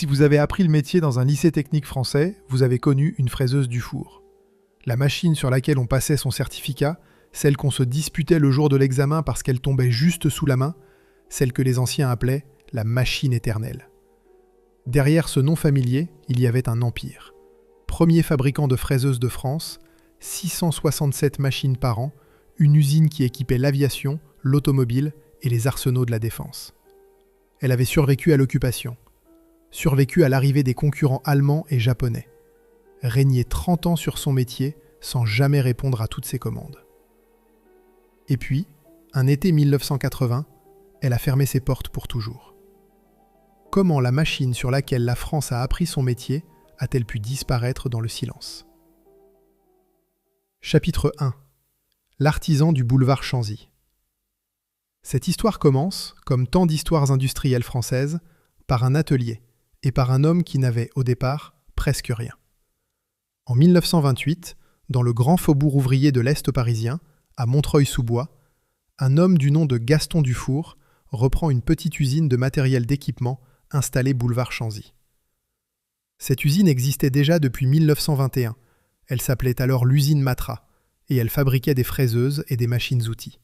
Si vous avez appris le métier dans un lycée technique français, vous avez connu une fraiseuse du four. La machine sur laquelle on passait son certificat, celle qu'on se disputait le jour de l'examen parce qu'elle tombait juste sous la main, celle que les anciens appelaient la machine éternelle. Derrière ce nom familier, il y avait un empire. Premier fabricant de fraiseuses de France, 667 machines par an, une usine qui équipait l'aviation, l'automobile et les arsenaux de la défense. Elle avait survécu à l'occupation, survécu à l'arrivée des concurrents allemands et japonais, régné 30 ans sur son métier sans jamais répondre à toutes ses commandes. Et puis, un été 1980, elle a fermé ses portes pour toujours. Comment la machine sur laquelle la France a appris son métier a-t-elle pu disparaître dans le silence ? Chapitre 1. L'artisan du boulevard Chanzy. Cette histoire commence, comme tant d'histoires industrielles françaises, par un atelier et par un homme qui n'avait, au départ, presque rien. En 1928, dans le grand faubourg ouvrier de l'Est parisien, à Montreuil-sous-Bois, un homme du nom de Gaston Dufour reprend une petite usine de matériel d'équipement installée boulevard Chanzy. Cette usine existait déjà depuis 1921. Elle s'appelait alors l'usine Matra, et elle fabriquait des fraiseuses et des machines-outils.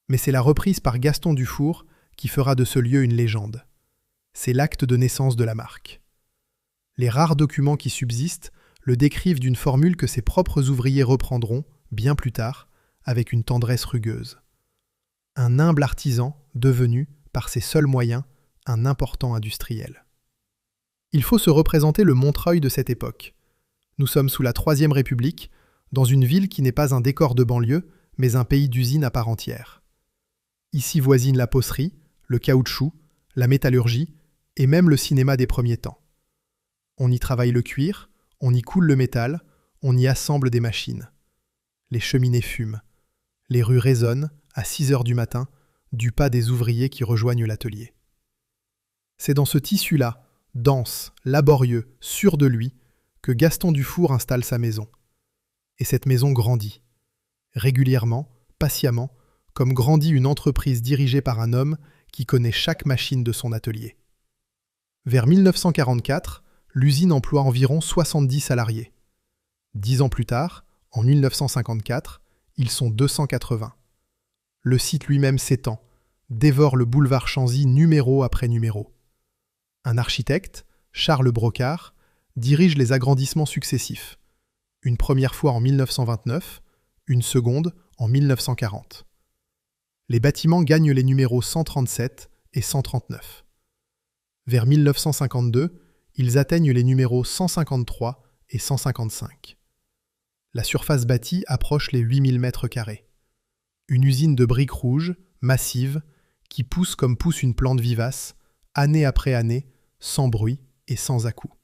Mais c'est la reprise par Gaston Dufour qui fera de ce lieu une légende. C'est l'acte de naissance de la marque. Les rares documents qui subsistent le décrivent d'une formule que ses propres ouvriers reprendront, bien plus tard, avec une tendresse rugueuse. Un humble artisan devenu, par ses seuls moyens, un important industriel. Il faut se représenter le Montreuil de cette époque. Nous sommes sous la Troisième République, dans une ville qui n'est pas un décor de banlieue, mais un pays d'usine à part entière. Ici voisine la pocerie, le caoutchouc, la métallurgie et même le cinéma des premiers temps. On y travaille le cuir, on y coule le métal, on y assemble des machines. Les cheminées fument. Les rues résonnent, à 6 heures du matin, du pas des ouvriers qui rejoignent l'atelier. C'est dans ce tissu-là, dense, laborieux, sûr de lui, que Gaston Dufour installe sa maison. Et cette maison grandit. Régulièrement, patiemment, comme grandit une entreprise dirigée par un homme qui connaît chaque machine de son atelier. Vers 1944, l'usine emploie environ 70 salariés. 10 ans plus tard, en 1954, ils sont 280. Le site lui-même s'étend, dévore le boulevard Chanzy numéro après numéro. Un architecte, Charles Brocard, dirige les agrandissements successifs. Une première fois en 1929, une seconde en 1940. Les bâtiments gagnent les numéros 137 et 139. Vers 1952, ils atteignent les numéros 153 et 155. La surface bâtie approche les 8000 mètres carrés. Une usine de briques rouges, massive, qui pousse comme pousse une plante vivace, année après année, sans bruit et sans à-coups.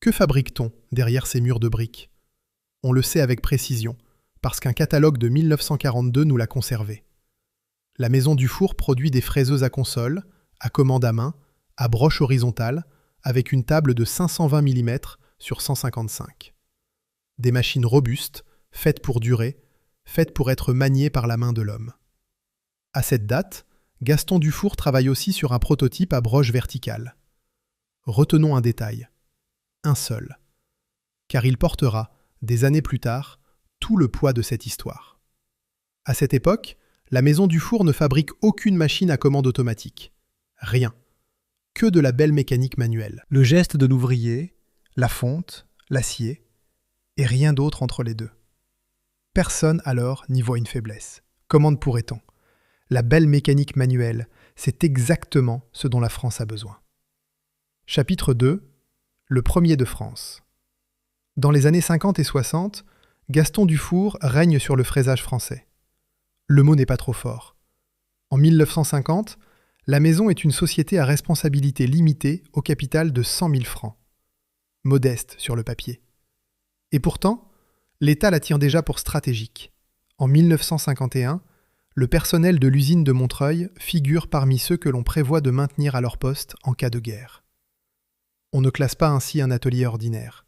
Que fabrique-t-on derrière ces murs de briques ? On le sait avec précision, parce qu'un catalogue de 1942 nous l'a conservé. La maison Dufour produit des fraiseuses à console, à commande à main, à broche horizontale, avec une table de 520 mm sur 155. Des machines robustes, faites pour durer, faites pour être maniées par la main de l'homme. À cette date, Gaston Dufour travaille aussi sur un prototype à broche verticale. Retenons un détail. Un seul. Car il portera, des années plus tard, tout le poids de cette histoire. À cette époque, la maison Dufour ne fabrique aucune machine à commande automatique. Rien. Que de la belle mécanique manuelle. Le geste de l'ouvrier, la fonte, l'acier, et rien d'autre entre les deux. Personne alors n'y voit une faiblesse. Comment pourrait-on ? La belle mécanique manuelle, c'est exactement ce dont la France a besoin. Chapitre 2. Le premier de France. Dans les années 50 et 60, Gaston Dufour règne sur le fraisage français. Le mot n'est pas trop fort. En 1950, la maison est une société à responsabilité limitée au capital de 100 000 francs. Modeste sur le papier. Et pourtant, l'État la tient déjà pour stratégique. En 1951, le personnel de l'usine de Montreuil figure parmi ceux que l'on prévoit de maintenir à leur poste en cas de guerre. On ne classe pas ainsi un atelier ordinaire.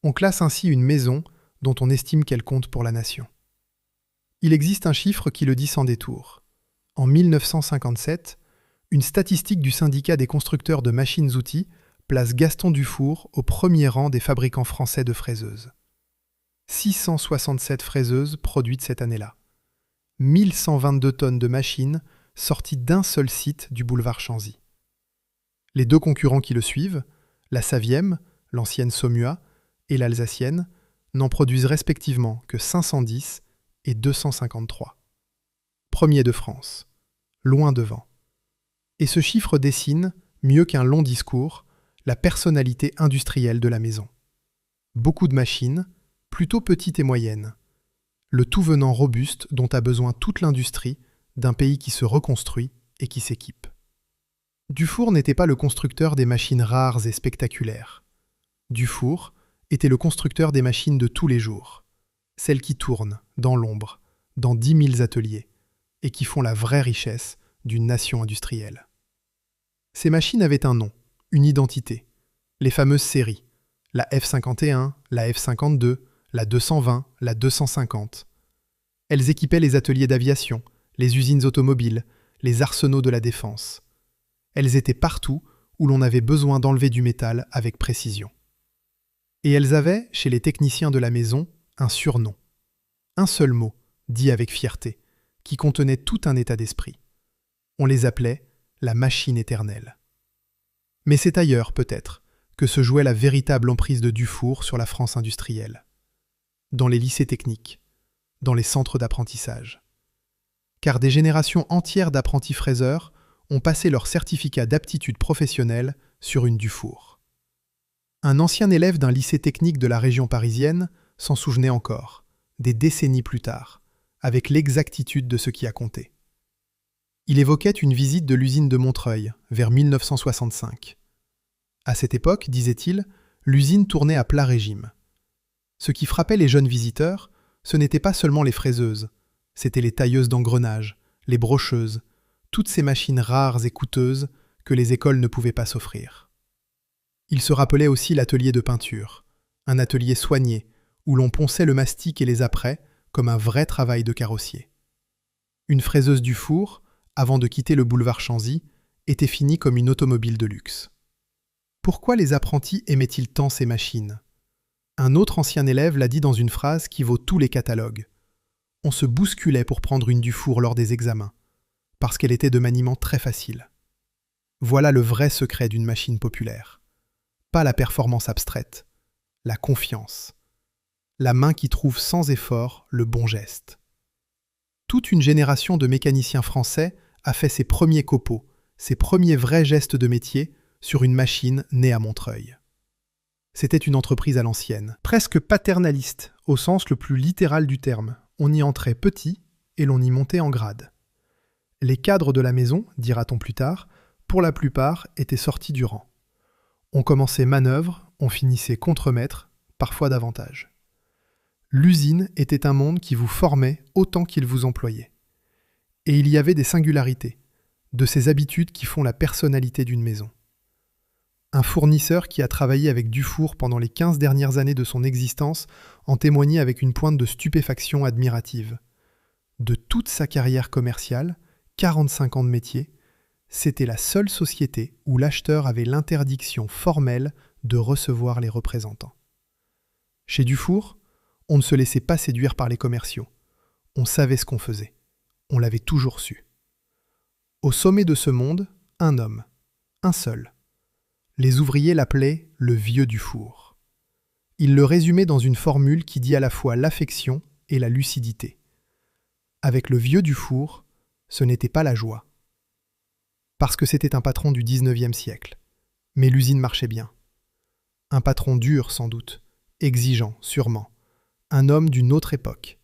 On classe ainsi une maison dont on estime qu'elle compte pour la nation. Il existe un chiffre qui le dit sans détour. En 1957, une statistique du syndicat des constructeurs de machines-outils place Gaston Dufour au premier rang des fabricants français de fraiseuses. 667 fraiseuses produites cette année-là. 1122 tonnes de machines sorties d'un seul site du boulevard Chanzy. Les deux concurrents qui le suivent, la Savième, l'ancienne Saumua, et l'Alsacienne, n'en produisent respectivement que 510 et 253. Premier de France, loin devant. Et ce chiffre dessine, mieux qu'un long discours, la personnalité industrielle de la maison. Beaucoup de machines, plutôt petites et moyennes. Le tout venant robuste dont a besoin toute l'industrie d'un pays qui se reconstruit et qui s'équipe. Dufour n'était pas le constructeur des machines rares et spectaculaires. Dufour était le constructeur des machines de tous les jours, celles qui tournent, dans l'ombre, dans 10 000 ateliers, et qui font la vraie richesse d'une nation industrielle. Ces machines avaient un nom, une identité, les fameuses séries, la F51, la F52, la 220, la 250. Elles équipaient les ateliers d'aviation, les usines automobiles, les arsenaux de la défense. Elles étaient partout où l'on avait besoin d'enlever du métal avec précision. Et elles avaient, chez les techniciens de la maison, un surnom. Un seul mot, dit avec fierté, qui contenait tout un état d'esprit. On les appelait la machine éternelle. Mais c'est ailleurs, peut-être, que se jouait la véritable emprise de Dufour sur la France industrielle. Dans les lycées techniques, dans les centres d'apprentissage. Car des générations entières d'apprentis fraiseurs ont passé leur certificat d'aptitude professionnelle sur une Dufour. Un ancien élève d'un lycée technique de la région parisienne s'en souvenait encore, des décennies plus tard, avec l'exactitude de ce qui a compté. Il évoquait une visite de l'usine de Montreuil, vers 1965. À cette époque, disait-il, l'usine tournait à plat régime. Ce qui frappait les jeunes visiteurs, ce n'étaient pas seulement les fraiseuses, c'étaient les tailleuses d'engrenages, les brocheuses, toutes ces machines rares et coûteuses que les écoles ne pouvaient pas s'offrir. Il se rappelait aussi l'atelier de peinture, un atelier soigné, où l'on ponçait le mastic et les apprêts comme un vrai travail de carrossier. Une fraiseuse Dufour, avant de quitter le boulevard Chanzy, était finie comme une automobile de luxe. Pourquoi les apprentis aimaient-ils tant ces machines ? Un autre ancien élève l'a dit dans une phrase qui vaut tous les catalogues. On se bousculait pour prendre une Dufour lors des examens, parce qu'elle était de maniement très facile. Voilà le vrai secret d'une machine populaire. Pas la performance abstraite, la confiance. La main qui trouve sans effort le bon geste. Toute une génération de mécaniciens français a fait ses premiers copeaux, ses premiers vrais gestes de métier sur une machine née à Montreuil. C'était une entreprise à l'ancienne, presque paternaliste, au sens le plus littéral du terme. On y entrait petit et l'on y montait en grade. Les cadres de la maison, dira-t-on plus tard, pour la plupart étaient sortis du rang. On commençait manœuvre, on finissait contremaître, parfois davantage. L'usine était un monde qui vous formait autant qu'il vous employait. Et il y avait des singularités, de ces habitudes qui font la personnalité d'une maison. Un fournisseur qui a travaillé avec Dufour pendant les 15 dernières années de son existence en témoignait avec une pointe de stupéfaction admirative. De toute sa carrière commerciale, 45 ans de métier, c'était la seule société où l'acheteur avait l'interdiction formelle de recevoir les représentants. Chez Dufour, on ne se laissait pas séduire par les commerciaux. On savait ce qu'on faisait. On l'avait toujours su. Au sommet de ce monde, un homme, un seul. Les ouvriers l'appelaient le vieux Dufour. Il le résumait dans une formule qui dit à la fois l'affection et la lucidité. Avec le vieux Dufour, ce n'était pas la joie. Parce que c'était un patron du 19e siècle. Mais l'usine marchait bien. Un patron dur, sans doute, exigeant, sûrement. Un homme d'une autre époque.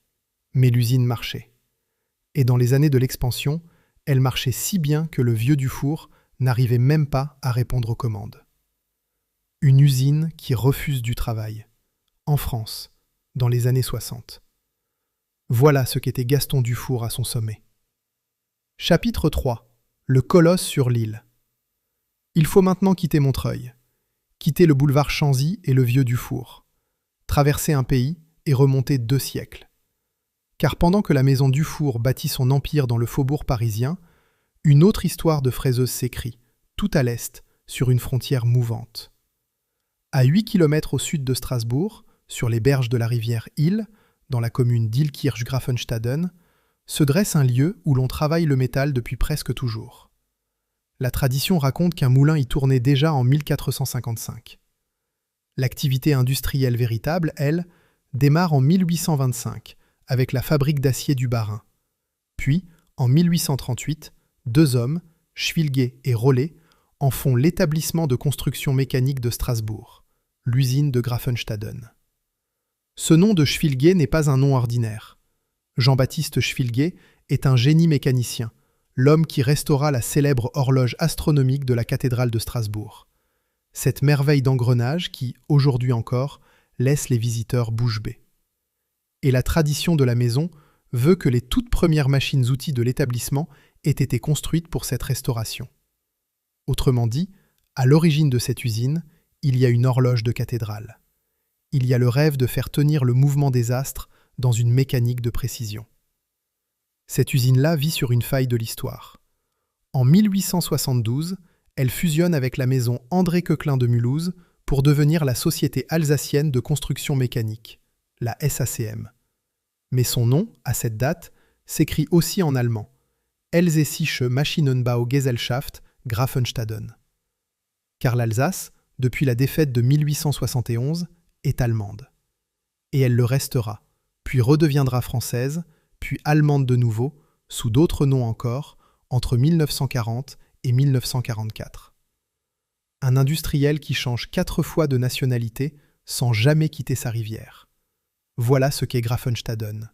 Mais l'usine marchait. Et dans les années de l'expansion, elle marchait si bien que le vieux Dufour n'arrivait même pas à répondre aux commandes. Une usine qui refuse du travail. En France, dans les années 60. Voilà ce qu'était Gaston Dufour à son sommet. Chapitre 3. Le colosse sur l'île. Il faut maintenant quitter Montreuil. Quitter le boulevard Chanzy et le vieux Dufour. Traverser un pays et remonter 2 siècles. Car pendant que la maison Dufour bâtit son empire dans le faubourg parisien, Une autre histoire de fraiseuse s'écrit, tout à l'est, sur une frontière mouvante. À 8 km au sud de Strasbourg, sur les berges de la rivière Ill, dans la commune d'Illkirch-Grafenstaden, se dresse un lieu où l'on travaille le métal depuis presque toujours. La tradition raconte qu'un moulin y tournait déjà en 1455. L'activité industrielle véritable, elle, démarre en 1825, avec la fabrique d'acier du Bas-Rhin. Puis, en 1838, deux hommes, Schwilger et Rollet, en font l'établissement de construction mécanique de Strasbourg, l'usine de Grafenstaden. Ce nom de Schwilger n'est pas un nom ordinaire. Jean-Baptiste Schwilger est un génie mécanicien, l'homme qui restaura la célèbre horloge astronomique de la cathédrale de Strasbourg. Cette merveille d'engrenage qui, aujourd'hui encore, laisse les visiteurs bouche bée. Et la tradition de la maison veut que les toutes premières machines-outils de l'établissement aient été construites pour cette restauration. Autrement dit, à l'origine de cette usine, il y a une horloge de cathédrale. Il y a le rêve de faire tenir le mouvement des astres dans une mécanique de précision. Cette usine-là vit sur une faille de l'histoire. En 1872, elle fusionne avec la maison André Coquelin de Mulhouse pour devenir la Société alsacienne de construction mécanique, la SACM. Mais son nom, à cette date, s'écrit aussi en allemand, Elsässische Maschinenbau-Gesellschaft Grafenstaden. Car l'Alsace, depuis la défaite de 1871, est allemande. Et elle le restera, puis redeviendra française, puis allemande de nouveau, sous d'autres noms encore, entre 1940 et 1944. Un industriel qui change 4 fois de nationalité sans jamais quitter sa rivière. Voilà ce qu'est Grafenstaden.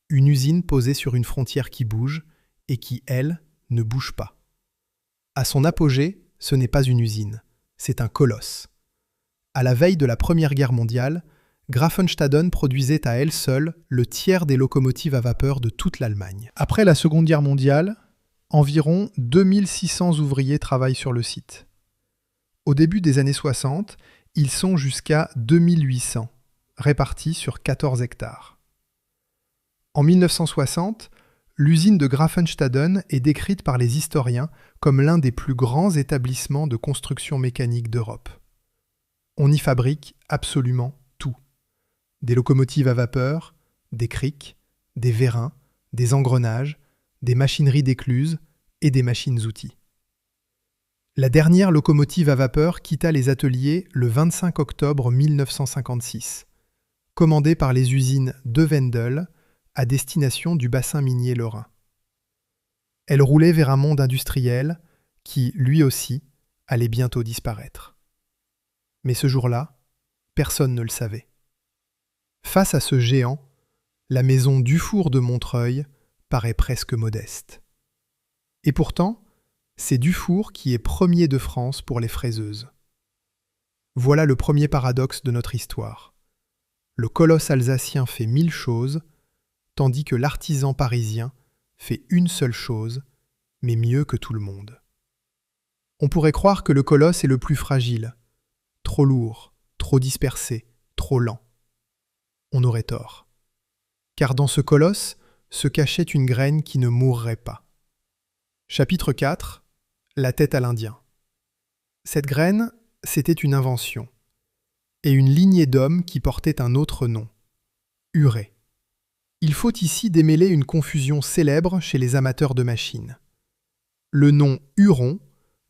Une usine posée sur une frontière qui bouge et qui, elle, ne bouge pas. À son apogée, ce n'est pas une usine, c'est un colosse. À la veille de la Première Guerre mondiale, Grafenstaden produisait à elle seule le tiers des locomotives à vapeur de toute l'Allemagne. Après la Seconde Guerre mondiale, environ 2600 ouvriers travaillent sur le site. Au début des années 60, ils sont jusqu'à 2800, répartis sur 14 hectares. En 1960, l'usine de Grafenstaden est décrite par les historiens comme l'un des plus grands établissements de construction mécanique d'Europe. On y fabrique absolument tout. Des locomotives à vapeur, des crics, des vérins, des engrenages, des machineries d'écluse et des machines-outils. La dernière locomotive à vapeur quitta les ateliers le 25 octobre 1956, commandée par les usines de Wendel à destination du bassin minier lorrain. Elle roulait vers un monde industriel qui, lui aussi, allait bientôt disparaître. Mais ce jour-là, personne ne le savait. Face à ce géant, la maison Dufour de Montreuil paraît presque modeste. Et pourtant, c'est Dufour qui est premier de France pour les fraiseuses. Voilà le premier paradoxe de notre histoire. Le colosse alsacien fait 1000 choses, tandis que l'artisan parisien fait une seule chose, mais mieux que tout le monde. On pourrait croire que le colosse est le plus fragile, trop lourd, trop dispersé, trop lent. On aurait tort. Car dans ce colosse se cachait une graine qui ne mourrait pas. Chapitre 4. La tête à l'Indien. Cette graine, c'était une invention, et une lignée d'hommes qui portait un autre nom, Huré. Il faut ici démêler une confusion célèbre chez les amateurs de machines. Le nom Huron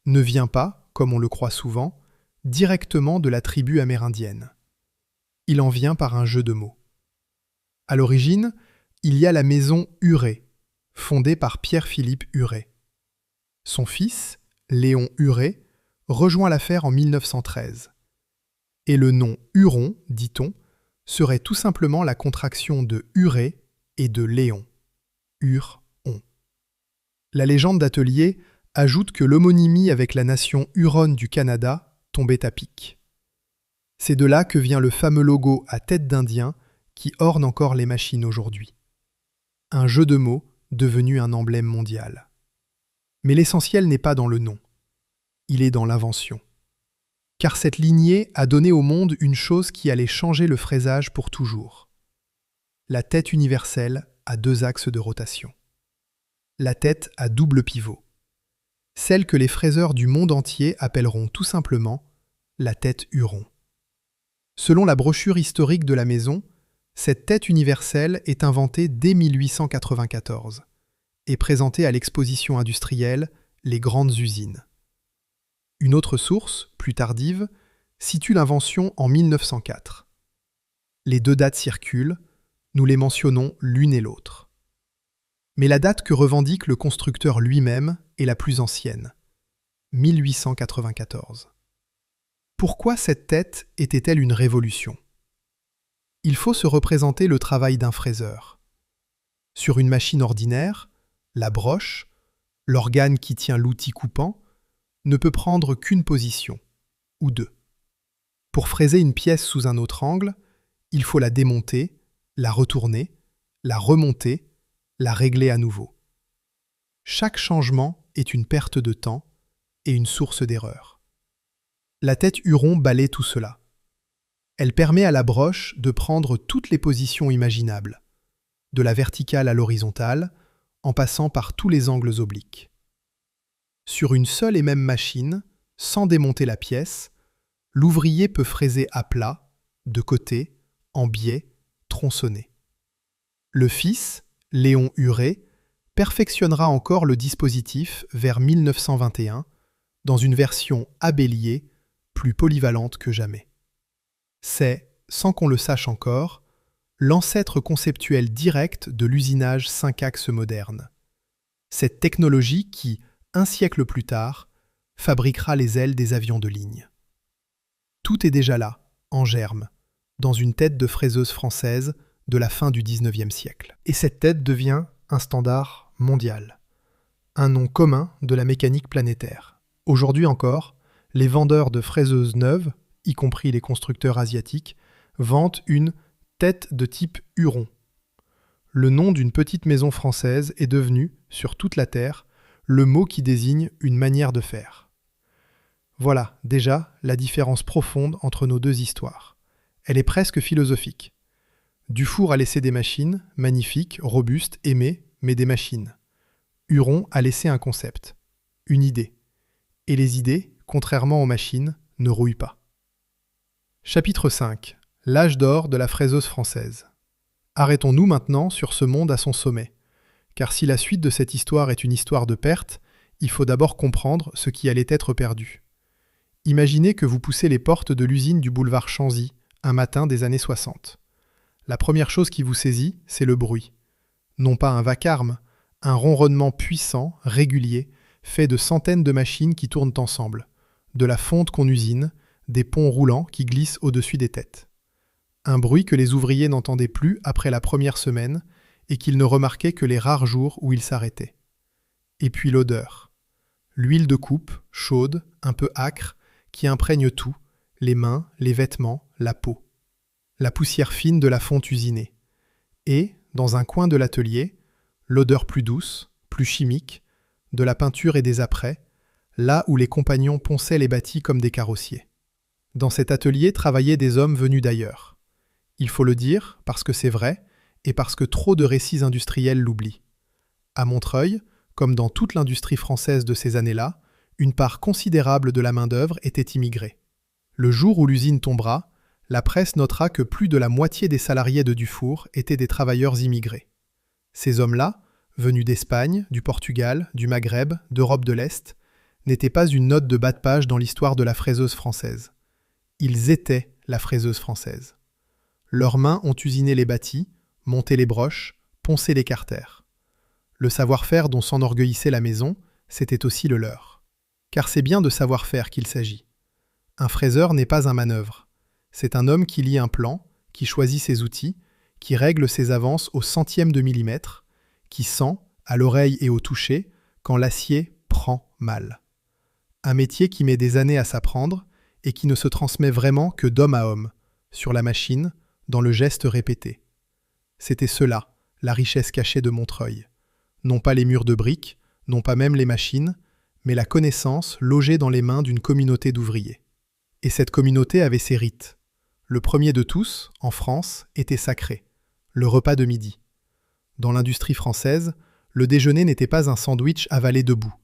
ne vient pas, comme on le croit souvent, directement de la tribu amérindienne. Il en vient par un jeu de mots. À l'origine, il y a la maison Huré, fondée par Pierre-Philippe Huré. Son fils, Léon Huré, rejoint l'affaire en 1913. Et le nom Huron, dit-on, serait tout simplement la contraction de Huré et de Léon. Hur-on. La légende d'Atelier ajoute que l'homonymie avec la nation Huronne du Canada tombait à pic. C'est de là que vient le fameux logo à tête d'Indien qui orne encore les machines aujourd'hui. Un jeu de mots devenu un emblème mondial. Mais l'essentiel n'est pas dans le nom, il est dans l'invention. Car cette lignée a donné au monde une chose qui allait changer le fraisage pour toujours. La tête universelle a 2 axes de rotation. La tête à double pivot. celle que les fraiseurs du monde entier appelleront tout simplement la tête Huron. Selon la brochure historique de la maison, cette tête universelle est inventée dès 1894 et présentée à l'exposition industrielle Les Grandes Usines. Une autre source, plus tardive, situe l'invention en 1904. Les deux dates circulent, nous les mentionnons l'une et l'autre. Mais la date que revendique le constructeur lui-même est la plus ancienne, 1894. Pourquoi cette tête était-elle une révolution ? Il faut se représenter le travail d'un fraiseur. Sur une machine ordinaire, la broche, l'organe qui tient l'outil coupant, ne peut prendre qu'une position, ou deux. Pour fraiser une pièce sous un autre angle, il faut la démonter, la retourner, la remonter, la régler à nouveau. Chaque changement est une perte de temps et une source d'erreur. La tête Huron balaie tout cela. Elle permet à la broche de prendre toutes les positions imaginables, de la verticale à l'horizontale, en passant par tous les angles obliques. Sur une seule et même machine, sans démonter la pièce, l'ouvrier peut fraiser à plat, de côté, en biais, tronçonné. Le fils, Léon Huré, perfectionnera encore le dispositif vers 1921, dans une version à bélier, plus polyvalente que jamais. C'est, sans qu'on le sache encore, l'ancêtre conceptuel direct de l'usinage 5-axes moderne. Cette technologie qui, un siècle plus tard, fabriquera les ailes des avions de ligne. Tout est déjà là, en germe, dans une tête de fraiseuse française de la fin du XIXe siècle. Et cette tête devient un standard mondial, un nom commun de la mécanique planétaire. Aujourd'hui encore, les vendeurs de fraiseuses neuves, y compris les constructeurs asiatiques, vantent une tête de type Huron. Le nom d'une petite maison française est devenu, sur toute la Terre, le mot qui désigne une manière de faire. Voilà, déjà, la différence profonde entre nos deux histoires. Elle est presque philosophique. Dufour a laissé des machines, magnifiques, robustes, aimées, mais des machines. Huron a laissé un concept, une idée. Et les idées, contrairement aux machines, ne rouillent pas. Chapitre 5. L'âge d'or de la fraiseuse française. Arrêtons-nous maintenant sur ce monde à son sommet, car si la suite de cette histoire est une histoire de perte, il faut d'abord comprendre ce qui allait être perdu. Imaginez que vous poussez les portes de l'usine du boulevard Chanzy, un matin des années 60. La première chose qui vous saisit, c'est le bruit. Non pas un vacarme, un ronronnement puissant, régulier, fait de centaines de machines qui tournent ensemble, de la fonte qu'on usine, des ponts roulants qui glissent au-dessus des têtes. Un bruit que les ouvriers n'entendaient plus après la première semaine et qu'ils ne remarquaient que les rares jours où ils s'arrêtaient. Et puis l'odeur. L'huile de coupe, chaude, un peu âcre, qui imprègne tout, les mains, les vêtements, la peau. La poussière fine de la fonte usinée. Et, dans un coin de l'atelier, l'odeur plus douce, plus chimique, de la peinture et des apprêts, là où les compagnons ponçaient les bâtis comme des carrossiers. Dans cet atelier travaillaient des hommes venus d'ailleurs. Il faut le dire parce que c'est vrai et parce que trop de récits industriels l'oublient. À Montreuil, comme dans toute l'industrie française de ces années-là, une part considérable de la main-d'œuvre était immigrée. Le jour où l'usine tombera, la presse notera que plus de la moitié des salariés de Dufour étaient des travailleurs immigrés. Ces hommes-là, venus d'Espagne, du Portugal, du Maghreb, d'Europe de l'Est, n'étaient pas une note de bas de page dans l'histoire de la fraiseuse française. Ils étaient la fraiseuse française. Leurs mains ont usiné les bâtis, monté les broches, poncé les carters. Le savoir-faire dont s'enorgueillissait la maison, c'était aussi le leur. Car c'est bien de savoir-faire qu'il s'agit. Un fraiseur n'est pas un manœuvre. C'est un homme qui lit un plan, qui choisit ses outils, qui règle ses avances au centième de millimètre, qui sent, à l'oreille et au toucher, quand l'acier prend mal. Un métier qui met des années à s'apprendre et qui ne se transmet vraiment que d'homme à homme, sur la machine, dans le geste répété. C'était cela, la richesse cachée de Montreuil. Non pas les murs de briques, non pas même les machines, mais la connaissance logée dans les mains d'une communauté d'ouvriers. Et cette communauté avait ses rites. Le premier de tous, en France, était sacré, le repas de midi. Dans l'industrie française, le déjeuner n'était pas un sandwich avalé debout.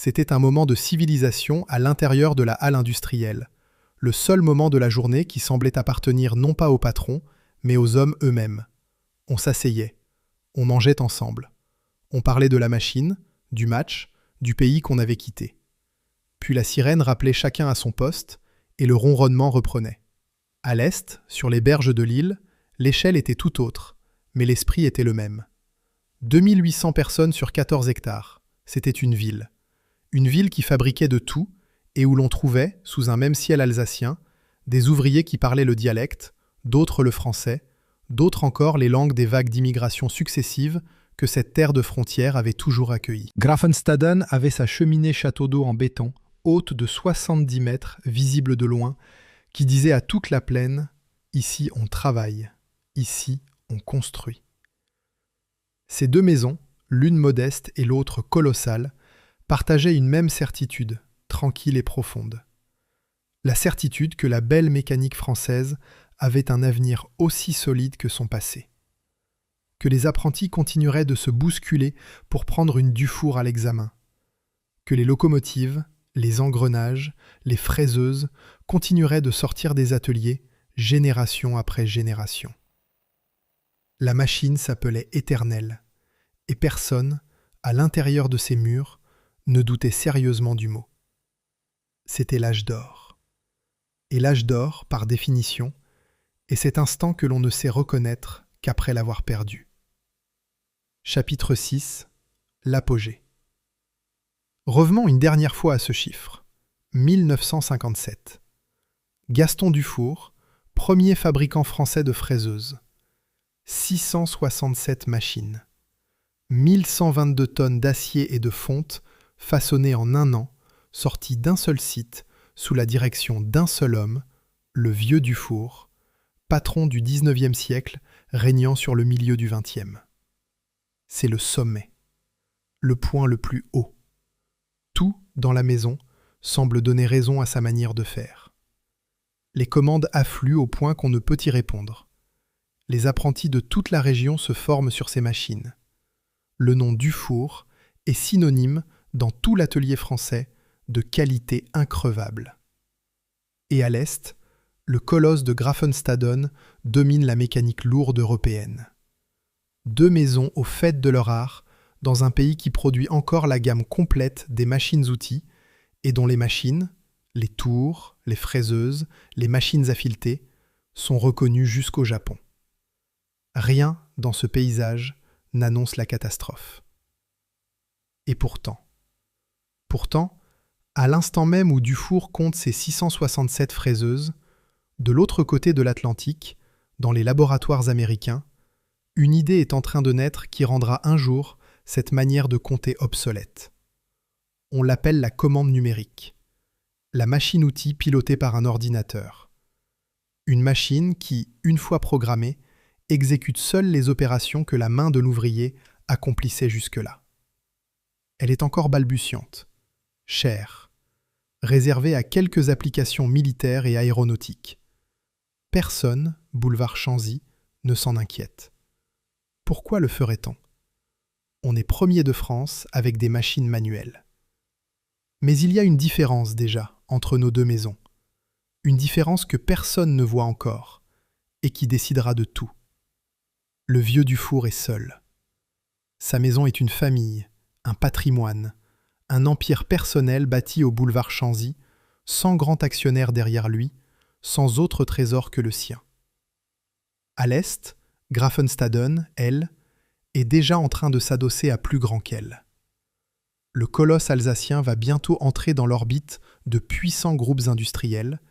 C'était un moment de civilisation à l'intérieur de la halle industrielle, le seul moment de la journée qui semblait appartenir non pas au patron, mais aux hommes eux-mêmes. On s'asseyait, on mangeait ensemble, on parlait de la machine, du match, du pays qu'on avait quitté. Puis la sirène rappelait chacun à son poste, et le ronronnement reprenait. À l'est, sur les berges de l'île, l'échelle était tout autre, mais l'esprit était le même. 2800 personnes sur 14 hectares, c'était une ville. Une ville qui fabriquait de tout, et où l'on trouvait, sous un même ciel alsacien, des ouvriers qui parlaient le dialecte, d'autres le français, d'autres encore les langues des vagues d'immigration successives que cette terre de frontière avait toujours accueillies. Graffenstaden avait sa cheminée château d'eau en béton, haute de 70 mètres, visible de loin, qui disait à toute la plaine « Ici on travaille, ici on construit ». Ces deux maisons, l'une modeste et l'autre colossale, partageaient une même certitude, tranquille et profonde. La certitude que la belle mécanique française avait un avenir aussi solide que son passé. Que les apprentis continueraient de se bousculer pour prendre une Dufour à l'examen. Que les locomotives, les engrenages, les fraiseuses continueraient de sortir des ateliers, génération après génération. La machine s'appelait Éternelle, et personne, à l'intérieur de ses murs, ne doutait sérieusement du mot. C'était l'âge d'or. Et l'âge d'or, par définition, est cet instant que l'on ne sait reconnaître qu'après l'avoir perdu. Chapitre 6. L'apogée. Revenons une dernière fois à ce chiffre. 1957. Gaston Dufour, premier fabricant français de fraiseuses. 667 machines. 1122 tonnes d'acier et de fonte façonnées en un an, sorties d'un seul site, sous la direction d'un seul homme, le vieux Dufour, patron du XIXe siècle régnant sur le milieu du XXe. C'est le sommet, le point le plus haut. Tout, dans la maison, semble donner raison à sa manière de faire. Les commandes affluent au point qu'on ne peut y répondre. Les apprentis de toute la région se forment sur ces machines. Le nom Dufour est synonyme, dans tout l'atelier français, de qualité increvable. Et à l'est, le colosse de Graffenstaden domine la mécanique lourde européenne. Deux maisons au fait de leur art, dans un pays qui produit encore la gamme complète des machines-outils, et dont les machines, les tours, les fraiseuses, les machines à fileter, sont reconnues jusqu'au Japon. Rien dans ce paysage n'annonce la catastrophe. Et pourtant, à l'instant même où Dufour compte ses 667 fraiseuses, de l'autre côté de l'Atlantique, dans les laboratoires américains, une idée est en train de naître qui rendra un jour cette manière de compter obsolète. On l'appelle la commande numérique, la machine-outil pilotée par un ordinateur. Une machine qui, une fois programmée, exécute seule les opérations que la main de l'ouvrier accomplissait jusque-là. Elle est encore balbutiante, chère, réservée à quelques applications militaires et aéronautiques. Personne, boulevard Chanzy, ne s'en inquiète. Pourquoi le ferait-on ? On est premier de France avec des machines manuelles. Mais il y a une différence déjà entre nos deux maisons. Une différence que personne ne voit encore et qui décidera de tout. Le vieux Dufour est seul. Sa maison est une famille, un patrimoine, un empire personnel bâti au boulevard Chanzy, sans grand actionnaire derrière lui, sans autre trésor que le sien. À l'est, Graffenstaden, elle, est déjà en train de s'adosser à plus grand qu'elle. Le colosse alsacien va bientôt entrer dans l'orbite de puissants groupes industriels,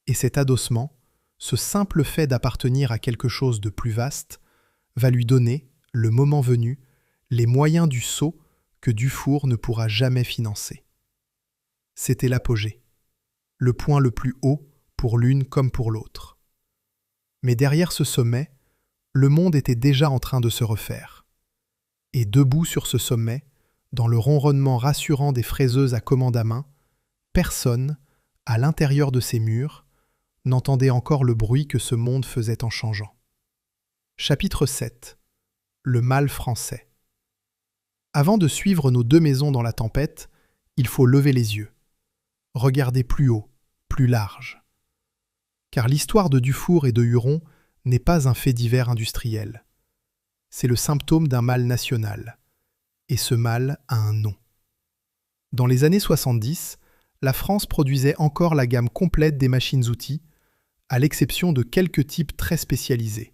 et cet adossement, ce simple fait d'appartenir à quelque chose de plus vaste, va lui donner, le moment venu, les moyens du saut que Dufour ne pourra jamais financer. C'était l'apogée, le point le plus haut pour l'une comme pour l'autre. Mais derrière ce sommet, le monde était déjà en train de se refaire. Et debout sur ce sommet, dans le ronronnement rassurant des fraiseuses à commande à main, personne, à l'intérieur de ces murs, n'entendait encore le bruit que ce monde faisait en changeant. Chapitre 7. Le mal français. Avant de suivre nos deux maisons dans la tempête, Il faut lever les yeux, regarder plus haut, plus large. Car l'histoire de Dufour et de Huron n'est pas un fait divers industriel. C'est le symptôme d'un mal national. Et ce mal a un nom. Dans les années 70, la France produisait encore la gamme complète des machines-outils, à l'exception de quelques types très spécialisés.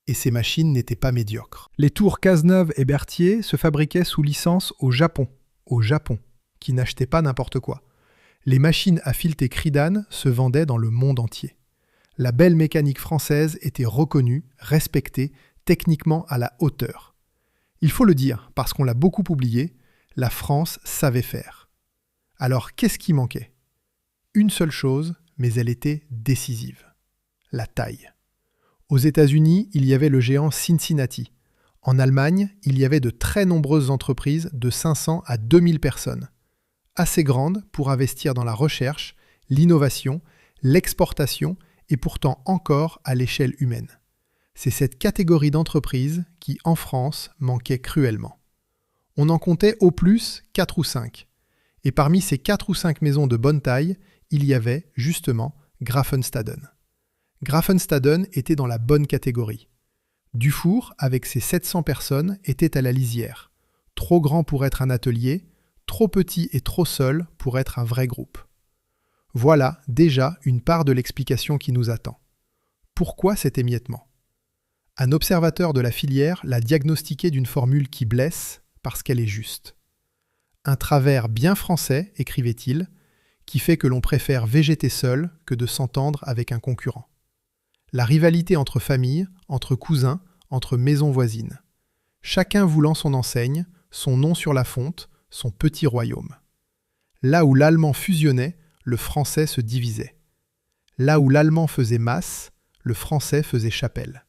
Et ces machines n'étaient pas médiocres. Les tours Cazeneuve et Berthier se fabriquaient sous licence au Japon, qui n'achetait pas n'importe quoi. Les machines à fileter Kridan se vendaient dans le monde entier. La belle mécanique française était reconnue, respectée, techniquement à la hauteur. Il faut le dire, parce qu'on l'a beaucoup oublié, la France savait faire. Alors qu'est-ce qui manquait ? Une seule chose, mais elle était décisive. La taille. Aux États-Unis, il y avait le géant Cincinnati. En Allemagne, il y avait de très nombreuses entreprises de 500 à 2000 personnes. Assez grandes pour investir dans la recherche, l'innovation, l'exportation et pourtant encore à l'échelle humaine. C'est cette catégorie d'entreprises qui, en France, manquait cruellement. On en comptait au plus 4 ou 5. Et parmi ces 4 ou 5 maisons de bonne taille, il y avait, justement, Graffenstaden. Graffenstaden était dans la bonne catégorie. Dufour, avec ses 700 personnes, était à la lisière. Trop grand pour être un atelier, trop petit et trop seul pour être un vrai groupe. Voilà déjà une part de l'explication qui nous attend. Pourquoi cet émiettement ? Un observateur de la filière l'a diagnostiqué d'une formule qui blesse parce qu'elle est juste. Un travers bien français, écrivait-il, qui fait que l'on préfère végéter seul que de s'entendre avec un concurrent. La rivalité entre familles, entre cousins, entre maisons voisines. Chacun voulant son enseigne, son nom sur la fonte, son petit royaume. Là où l'allemand fusionnait, le français se divisait. Là où l'allemand faisait masse, le français faisait chapelle.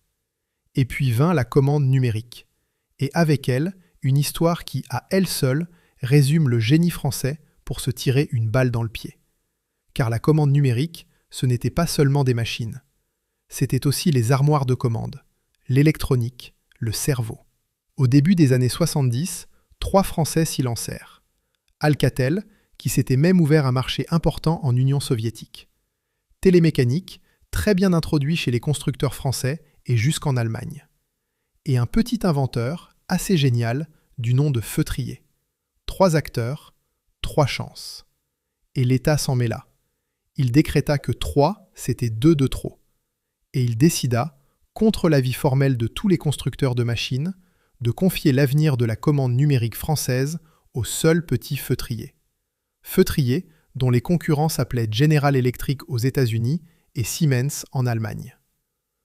Et puis vint la commande numérique. Et avec elle, une histoire qui, à elle seule, résume le génie français pour se tirer une balle dans le pied. Car la commande numérique, ce n'était pas seulement des machines. C'était aussi les armoires de commande, l'électronique, le cerveau. Au début des années 70, 3 Français s'y lancèrent. Alcatel, qui s'était même ouvert un marché important en Union soviétique. Télémécanique, très bien introduit chez les constructeurs français et jusqu'en Allemagne. Et un petit inventeur, assez génial, du nom de Feutrier. 3 acteurs, 3 chances. Et l'État s'en mêla. Il décréta que 3, c'était 2 de trop. Et il décida, contre l'avis formel de tous les constructeurs de machines, de confier l'avenir de la commande numérique française au seul petit Feutrier. Feutrier, dont les concurrents s'appelaient General Electric aux États-Unis et Siemens en Allemagne.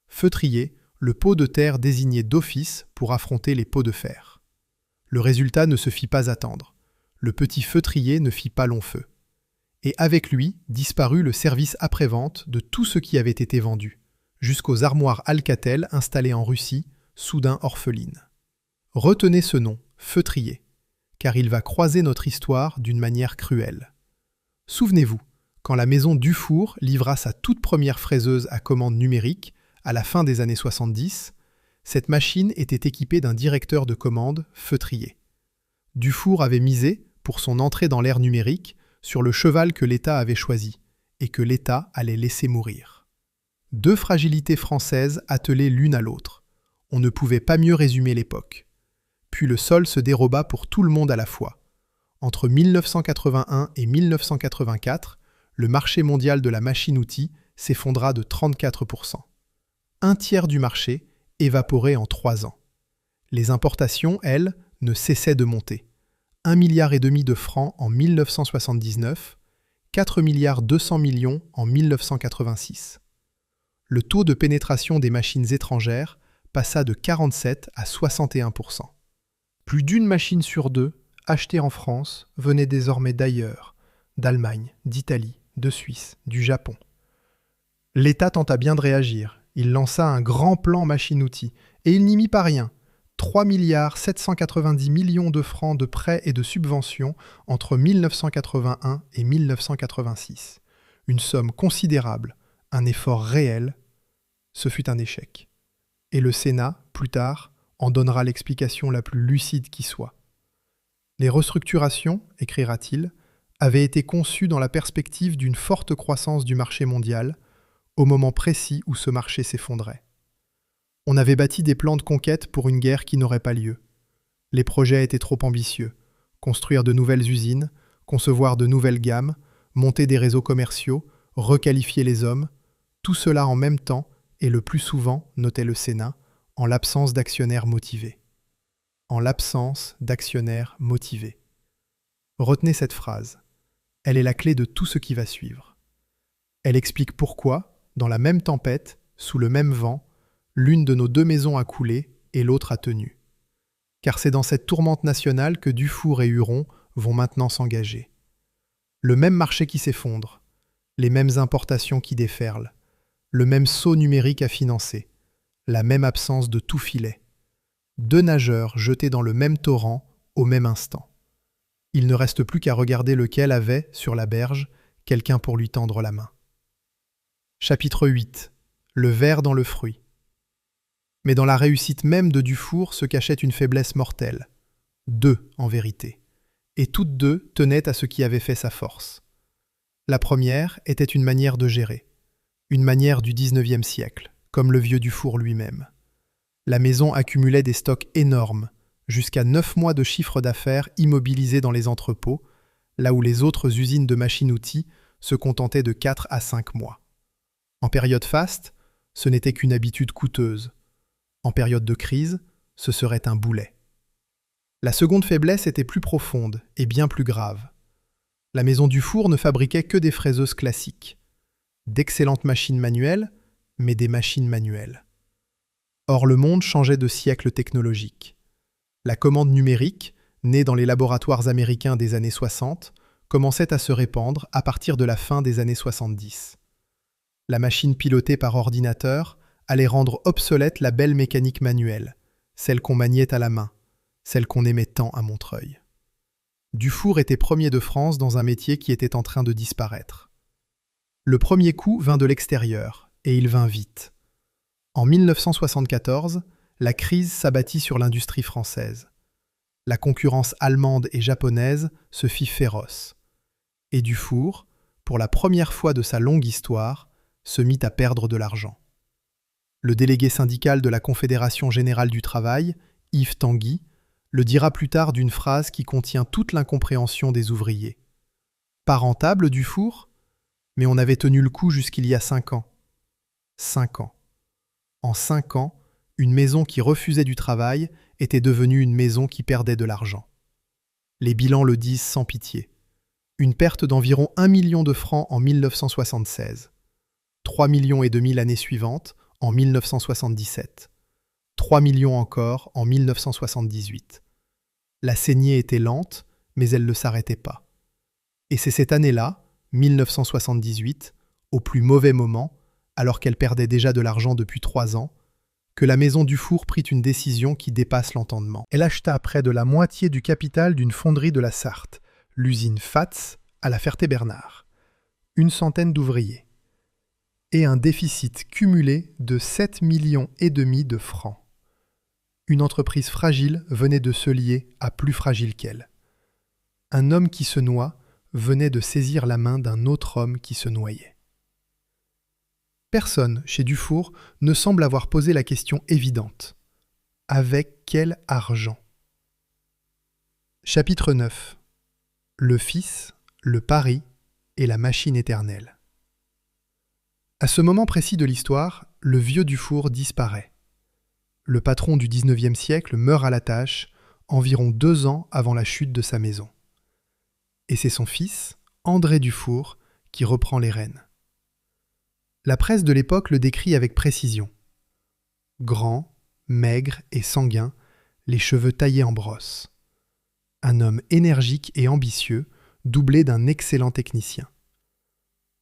Feutrier, le pot de terre désigné d'office pour affronter les pots de fer. Le résultat ne se fit pas attendre. Le petit Feutrier ne fit pas long feu. Et avec lui disparut le service après-vente de tout ce qui avait été vendu, jusqu'aux armoires Alcatel installées en Russie, soudain orphelines. Retenez ce nom, Feutrier, car il va croiser notre histoire d'une manière cruelle. Souvenez-vous, quand la maison Dufour livra sa toute première fraiseuse à commande numérique, à la fin des années 70, cette machine était équipée d'un directeur de commande Feutrier. Dufour avait misé, pour son entrée dans l'ère numérique, sur le cheval que l'État avait choisi, et que l'État allait laisser mourir. 2 fragilités françaises attelées l'une à l'autre. On ne pouvait pas mieux résumer l'époque. Puis le sol se déroba pour tout le monde à la fois. Entre 1981 et 1984, le marché mondial de la machine-outil s'effondra de 34%. Un tiers du marché évaporé en 3 ans. Les importations, elles, ne cessaient de monter. 1,5 milliard de francs en 1979, 4 milliards 200 millions en 1986. Le taux de pénétration des machines étrangères passa de 47 à 61%. Plus d'une machine sur 2, achetée en France, venait désormais d'ailleurs, d'Allemagne, d'Italie, de Suisse, du Japon. L'État tenta bien de réagir. Il lança un grand plan machine-outil, et il n'y mit pas rien. 3 milliards 790 millions de francs de prêts et de subventions entre 1981 et 1986. Une somme considérable, un effort réel. Ce fut un échec. Et le Sénat, plus tard, en donnera l'explication la plus lucide qui soit. Les restructurations, écrira-t-il, avaient été conçues dans la perspective d'une forte croissance du marché mondial, au moment précis où ce marché s'effondrait. On avait bâti des plans de conquête pour une guerre qui n'aurait pas lieu. Les projets étaient trop ambitieux. Construire de nouvelles usines, concevoir de nouvelles gammes, monter des réseaux commerciaux, requalifier les hommes, tout cela en même temps et le plus souvent, notait le Sénat, en l'absence d'actionnaires motivés. En l'absence d'actionnaires motivés. Retenez cette phrase. Elle est la clé de tout ce qui va suivre. Elle explique pourquoi, dans la même tempête, sous le même vent, l'une de nos deux maisons a coulé et l'autre a tenu. Car c'est dans cette tourmente nationale que Dufour et Huron vont maintenant s'engager. Le même marché qui s'effondre, les mêmes importations qui déferlent, le même saut numérique à financer, la même absence de tout filet. Deux nageurs jetés dans le même torrent au même instant. Il ne reste plus qu'à regarder lequel avait, sur la berge, quelqu'un pour lui tendre la main. Chapitre 8. Le ver dans le fruit. Mais dans la réussite même de Dufour se cachait une faiblesse mortelle. Deux, en vérité. Et toutes deux tenaient à ce qui avait fait sa force. La première était une manière de gérer. Une manière du XIXe siècle, comme le vieux Dufour lui-même. La maison accumulait des stocks énormes, jusqu'à 9 mois de chiffre d'affaires immobilisés dans les entrepôts, là où les autres usines de machines-outils se contentaient de 4 à 5 mois. En période faste, ce n'était qu'une habitude coûteuse. En période de crise, ce serait un boulet. La seconde faiblesse était plus profonde et bien plus grave. La maison Dufour ne fabriquait que des fraiseuses classiques. D'excellentes machines manuelles, mais des machines manuelles. Or, le monde changeait de siècle technologique. La commande numérique, née dans les laboratoires américains des années 60, commençait à se répandre à partir de la fin des années 70. La machine pilotée par ordinateur allait rendre obsolète la belle mécanique manuelle, celle qu'on maniait à la main, celle qu'on aimait tant à Montreuil. Dufour était premier de France dans un métier qui était en train de disparaître. Le premier coup vint de l'extérieur, et il vint vite. En 1974, la crise s'abattit sur l'industrie française. La concurrence allemande et japonaise se fit féroce. Et Dufour, pour la première fois de sa longue histoire, se mit à perdre de l'argent. Le délégué syndical de la Confédération générale du travail, Yves Tanguy, le dira plus tard d'une phrase qui contient toute l'incompréhension des ouvriers. Pas rentable, Dufour ? Mais on avait tenu le coup jusqu'il y a 5 ans. 5 ans. En 5 ans, une maison qui refusait du travail était devenue une maison qui perdait de l'argent. Les bilans le disent sans pitié. Une perte d'environ 1 million de francs en 1976. 3,5 millions l'année suivante, en 1977. 3 millions encore en 1978. La saignée était lente, mais elle ne s'arrêtait pas. Et c'est cette année-là, 1978, au plus mauvais moment, alors qu'elle perdait déjà de l'argent depuis 3 ans, que la maison Dufour prit une décision qui dépasse l'entendement. Elle acheta près de la moitié du capital d'une fonderie de la Sarthe, l'usine Fatz, à la Ferté-Bernard. 100 d'ouvriers. Et un déficit cumulé de 7,5 millions de francs. Une entreprise fragile venait de se lier à plus fragile qu'elle. Un homme qui se noie venait de saisir la main d'un autre homme qui se noyait. Personne, chez Dufour, ne semble avoir posé la question évidente. Avec quel argent ? Chapitre 9. Le Fils, le pari et la machine éternelle. À ce moment précis de l'histoire, le vieux Dufour disparaît. Le patron du XIXe siècle meurt à la tâche, environ 2 ans avant la chute de sa maison. Et c'est son fils, André Dufour, qui reprend les rênes. La presse de l'époque le décrit avec précision. Grand, maigre et sanguin, les cheveux taillés en brosse. Un homme énergique et ambitieux, doublé d'un excellent technicien.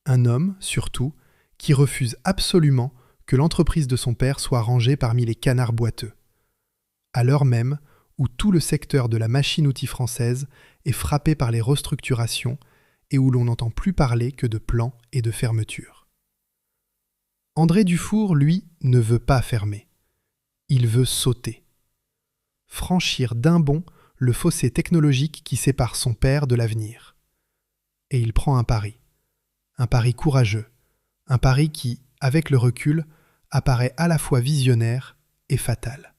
Un homme, surtout, qui refuse absolument que l'entreprise de son père soit rangée parmi les canards boiteux. À l'heure même où tout le secteur de la machine-outil française est frappé par les restructurations et où l'on n'entend plus parler que de plans et de fermetures. André Dufour, lui, ne veut pas fermer. Il veut sauter. Franchir d'un bond le fossé technologique qui sépare son père de l'avenir. Et il prend un pari courageux, un pari qui, avec le recul, apparaît à la fois visionnaire et fatal.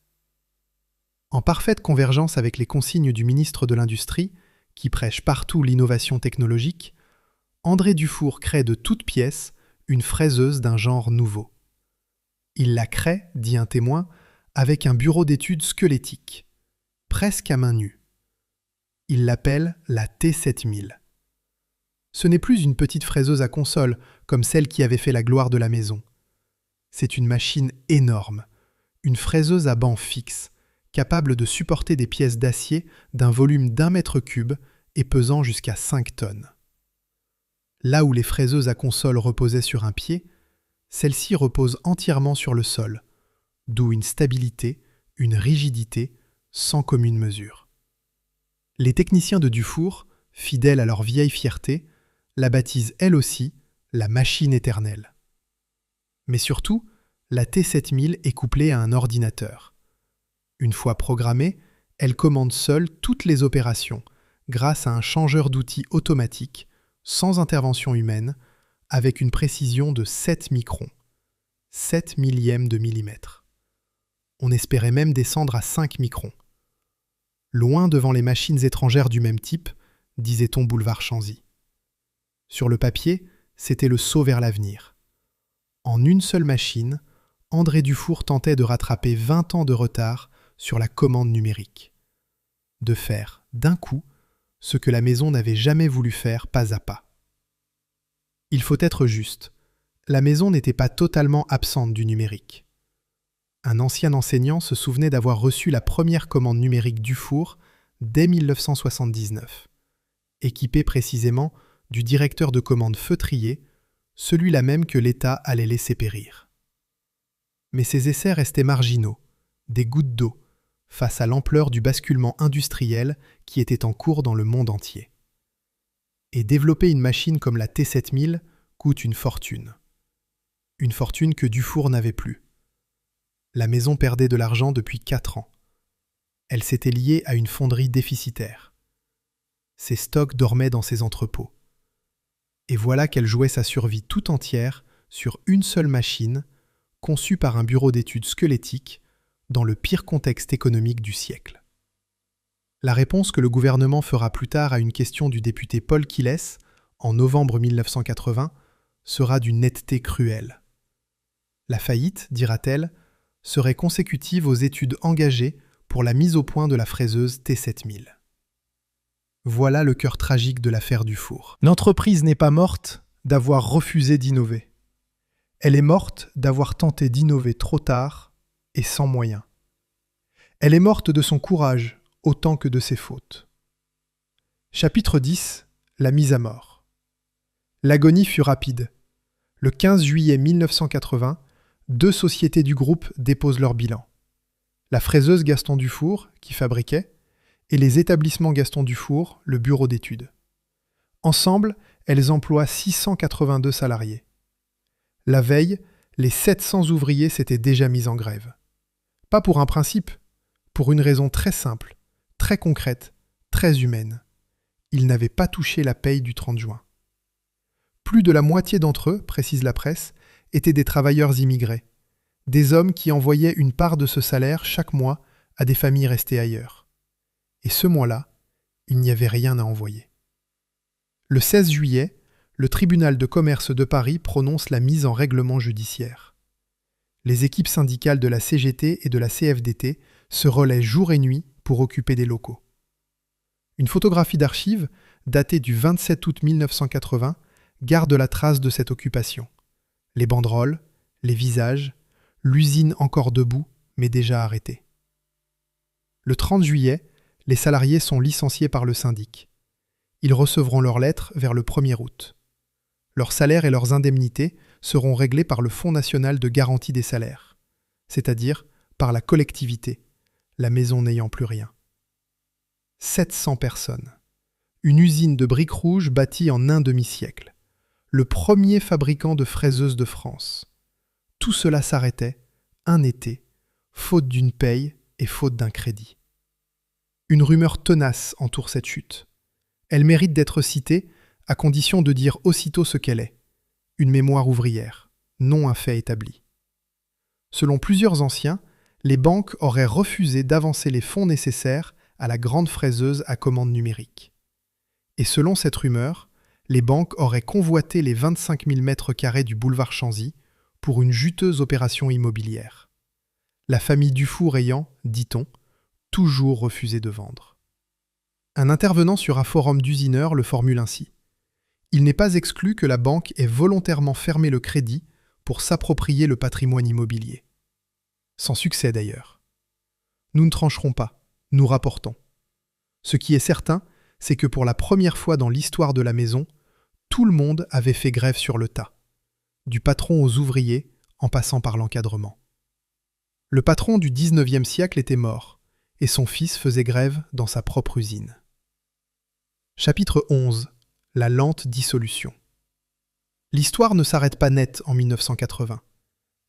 En parfaite convergence avec les consignes du ministre de l'Industrie, qui prêche partout l'innovation technologique, André Dufour crée de toutes pièces une fraiseuse d'un genre nouveau. Il la crée, dit un témoin, avec un bureau d'études squelettique, presque à main nue. Il l'appelle la T7000. Ce n'est plus une petite fraiseuse à console, comme celle qui avait fait la gloire de la maison. C'est une machine énorme, une fraiseuse à banc fixe, capable de supporter des pièces d'acier d'un volume d'1 mètre cube et pesant jusqu'à 5 tonnes. Là où les fraiseuses à console reposaient sur un pied, celle-ci repose entièrement sur le sol, d'où une stabilité, une rigidité sans commune mesure. Les techniciens de Dufour, fidèles à leur vieille fierté, la baptisent elle aussi la machine éternelle. Mais surtout, la T7000 est couplée à un ordinateur. Une fois programmée, elle commande seule toutes les opérations grâce à un changeur d'outils automatique, sans intervention humaine, avec une précision de 7 microns, 7 millièmes de millimètre. On espérait même descendre à 5 microns. Loin devant les machines étrangères du même type, disait-on boulevard Chanzy. Sur le papier, c'était le saut vers l'avenir. En une seule machine, André Dufour tentait de rattraper 20 ans de retard sur la commande numérique. De faire, d'un coup, ce que la maison n'avait jamais voulu faire pas à pas. Il faut être juste, la maison n'était pas totalement absente du numérique. Un ancien enseignant se souvenait d'avoir reçu la première commande numérique Dufour dès 1979, équipée précisément du directeur de commande feutrier, celui-là même que l'État allait laisser périr. Mais ces essais restaient marginaux, des gouttes d'eau, face à l'ampleur du basculement industriel qui était en cours dans le monde entier. Et développer une machine comme la T7000 coûte une fortune. Une fortune que Dufour n'avait plus. La maison perdait de l'argent depuis 4 ans. Elle s'était liée à une fonderie déficitaire. Ses stocks dormaient dans ses entrepôts. Et voilà qu'elle jouait sa survie tout entière sur une seule machine, conçue par un bureau d'études squelettique, dans le pire contexte économique du siècle. La réponse que le gouvernement fera plus tard à une question du député Paul Quilles, en novembre 1980, sera d'une netteté cruelle. La faillite, dira-t-elle, serait consécutive aux études engagées pour la mise au point de la fraiseuse T7000. Voilà le cœur tragique de l'affaire Dufour. L'entreprise n'est pas morte d'avoir refusé d'innover. Elle est morte d'avoir tenté d'innover trop tard et sans moyens. Elle est morte de son courage autant que de ses fautes. Chapitre 10. La mise à mort. L'agonie fut rapide. Le 15 juillet 1980, 2 sociétés du groupe déposent leur bilan. La fraiseuse Gaston Dufour, qui fabriquait, et les établissements Gaston Dufour, le bureau d'études. Ensemble, elles emploient 682 salariés. La veille, les 700 ouvriers s'étaient déjà mis en grève. Pas pour un principe, pour une raison très simple, très concrète, très humaine. Ils n'avaient pas touché la paye du 30 juin. Plus de la moitié d'entre eux, précise la presse, étaient des travailleurs immigrés, des hommes qui envoyaient une part de ce salaire chaque mois à des familles restées ailleurs. Et ce mois-là, il n'y avait rien à envoyer. Le 16 juillet, le tribunal de commerce de Paris prononce la mise en règlement judiciaire. Les équipes syndicales de la CGT et de la CFDT se relaient jour et nuit pour occuper des locaux. Une photographie d'archives, datée du 27 août 1980, garde la trace de cette occupation. Les banderoles, les visages, l'usine encore debout, mais déjà arrêtée. Le 30 juillet, les salariés sont licenciés par le syndic. Ils recevront leurs lettres vers le 1er août. Leurs salaires et leurs indemnités seront réglés par le Fonds national de garantie des salaires, c'est-à-dire par la collectivité, la maison n'ayant plus rien. 700 personnes. Une usine de briques rouges bâtie en un demi-siècle. Le premier fabricant de fraiseuses de France. Tout cela s'arrêtait, un été, faute d'une paye et faute d'un crédit. Une rumeur tenace entoure cette chute. Elle mérite d'être citée à condition de dire aussitôt ce qu'elle est. Une mémoire ouvrière, non un fait établi. Selon plusieurs anciens, les banques auraient refusé d'avancer les fonds nécessaires à la grande fraiseuse à commande numérique. Et selon cette rumeur, les banques auraient convoité les 25 000 mètres carrés du boulevard Chanzy pour une juteuse opération immobilière. La famille Dufour ayant, dit-on, toujours refusé de vendre. Un intervenant sur un forum d'usineurs le formule ainsi. Il n'est pas exclu que la banque ait volontairement fermé le crédit pour s'approprier le patrimoine immobilier. Sans succès d'ailleurs. Nous ne trancherons pas, nous rapportons. Ce qui est certain, c'est que pour la première fois dans l'histoire de la maison, tout le monde avait fait grève sur le tas, du patron aux ouvriers en passant par l'encadrement. Le patron du XIXe siècle était mort, et son fils faisait grève dans sa propre usine. Chapitre 11. La lente dissolution. L'histoire ne s'arrête pas net en 1980.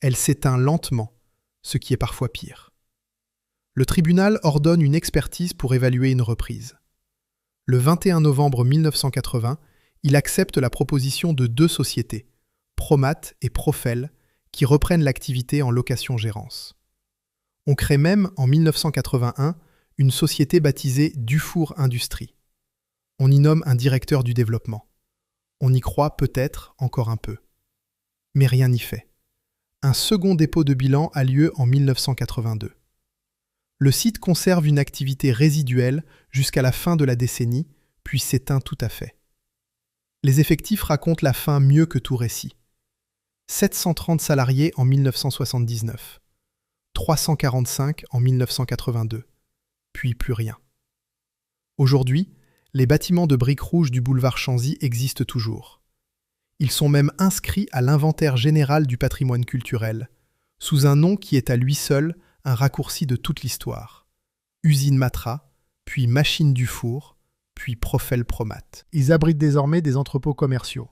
Elle s'éteint lentement, ce qui est parfois pire. Le tribunal ordonne une expertise pour évaluer une reprise. Le 21 novembre 1980, il accepte la proposition de 2 sociétés, Promat et Profel, qui reprennent l'activité en location-gérance. On crée même, en 1981, une société baptisée Dufour Industrie. On y nomme un directeur du développement. On y croit peut-être encore un peu. Mais rien n'y fait. Un second dépôt de bilan a lieu en 1982. Le site conserve une activité résiduelle jusqu'à la fin de la décennie, puis s'éteint tout à fait. Les effectifs racontent la fin mieux que tout récit. 730 salariés en 1979, 345 en 1982, puis plus rien. Aujourd'hui, les bâtiments de briques rouges du boulevard Chanzy existent toujours. Ils sont même inscrits à l'inventaire général du patrimoine culturel, sous un nom qui est à lui seul un raccourci de toute l'histoire. Usine Matra, puis Machine Dufour, puis Profel Promat. Ils abritent désormais des entrepôts commerciaux.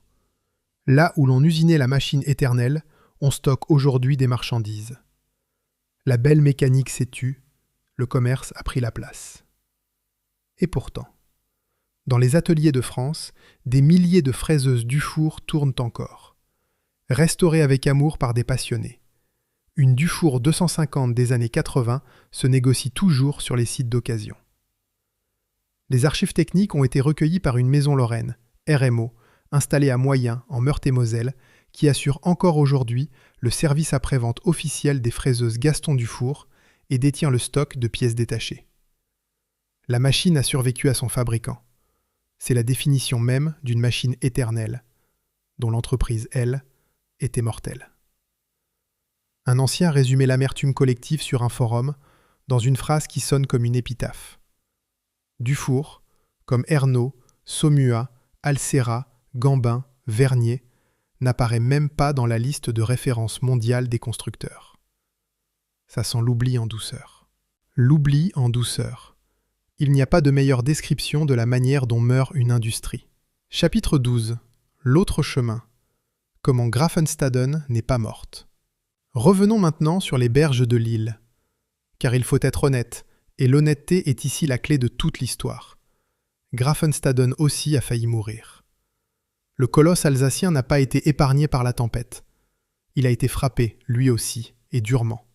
Là où l'on usinait la machine éternelle, on stocke aujourd'hui des marchandises. La belle mécanique s'est tue, le commerce a pris la place. Et pourtant, dans les ateliers de France, des milliers de fraiseuses Dufour tournent encore. Restaurées avec amour par des passionnés. Une Dufour 250 des années 80 se négocie toujours sur les sites d'occasion. Les archives techniques ont été recueillies par une maison lorraine, RMO, installée à Moyen, en Meurthe-et-Moselle, qui assure encore aujourd'hui le service après-vente officiel des fraiseuses Gaston Dufour et détient le stock de pièces détachées. La machine a survécu à son fabricant. C'est la définition même d'une machine éternelle, dont l'entreprise, elle, était mortelle. Un ancien résumait l'amertume collective sur un forum dans une phrase qui sonne comme une épitaphe. Dufour, comme Ernaud, Saumua, Alcera, Gambin, Vernier, n'apparaît même pas dans la liste de référence mondiale des constructeurs. Ça sent l'oubli en douceur. L'oubli en douceur. Il n'y a pas de meilleure description de la manière dont meurt une industrie. Chapitre 12. L'autre chemin. Comment Graffenstaden n'est pas morte. Revenons maintenant sur les berges de l'île. Car il faut être honnête, et l'honnêteté est ici la clé de toute l'histoire. Graffenstaden aussi a failli mourir. Le colosse alsacien n'a pas été épargné par la tempête. Il a été frappé, lui aussi, et durement.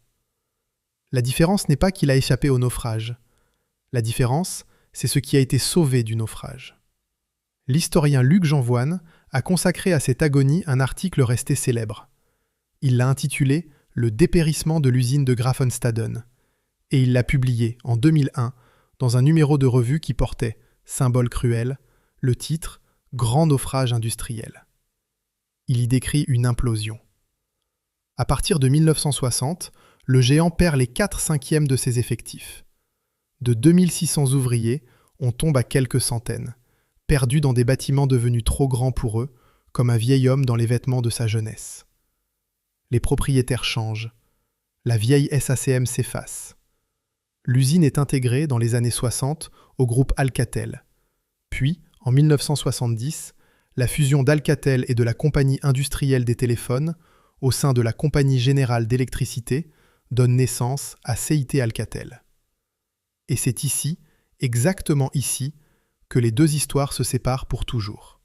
La différence n'est pas qu'il a échappé au naufrage. La différence, c'est ce qui a été sauvé du naufrage. L'historien Luc Jeanvoine a consacré à cette agonie un article resté célèbre. Il l'a intitulé « Le dépérissement de l'usine de Graffenstaden » et il l'a publié en 2001 dans un numéro de revue qui portait, symbole cruel, le titre « Grand naufrage industriel ». Il y décrit une implosion. À partir de 1960, le géant perd les 4/5 de ses effectifs. De 2600 ouvriers, on tombe à quelques centaines, perdus dans des bâtiments devenus trop grands pour eux, comme un vieil homme dans les vêtements de sa jeunesse. Les propriétaires changent. La vieille SACM s'efface. L'usine est intégrée dans les années 60 au groupe Alcatel. Puis, en 1970, la fusion d'Alcatel et de la Compagnie industrielle des téléphones, au sein de la Compagnie générale d'électricité, donne naissance à CIT Alcatel. Et c'est ici, exactement ici que les deux histoires se séparent pour toujours.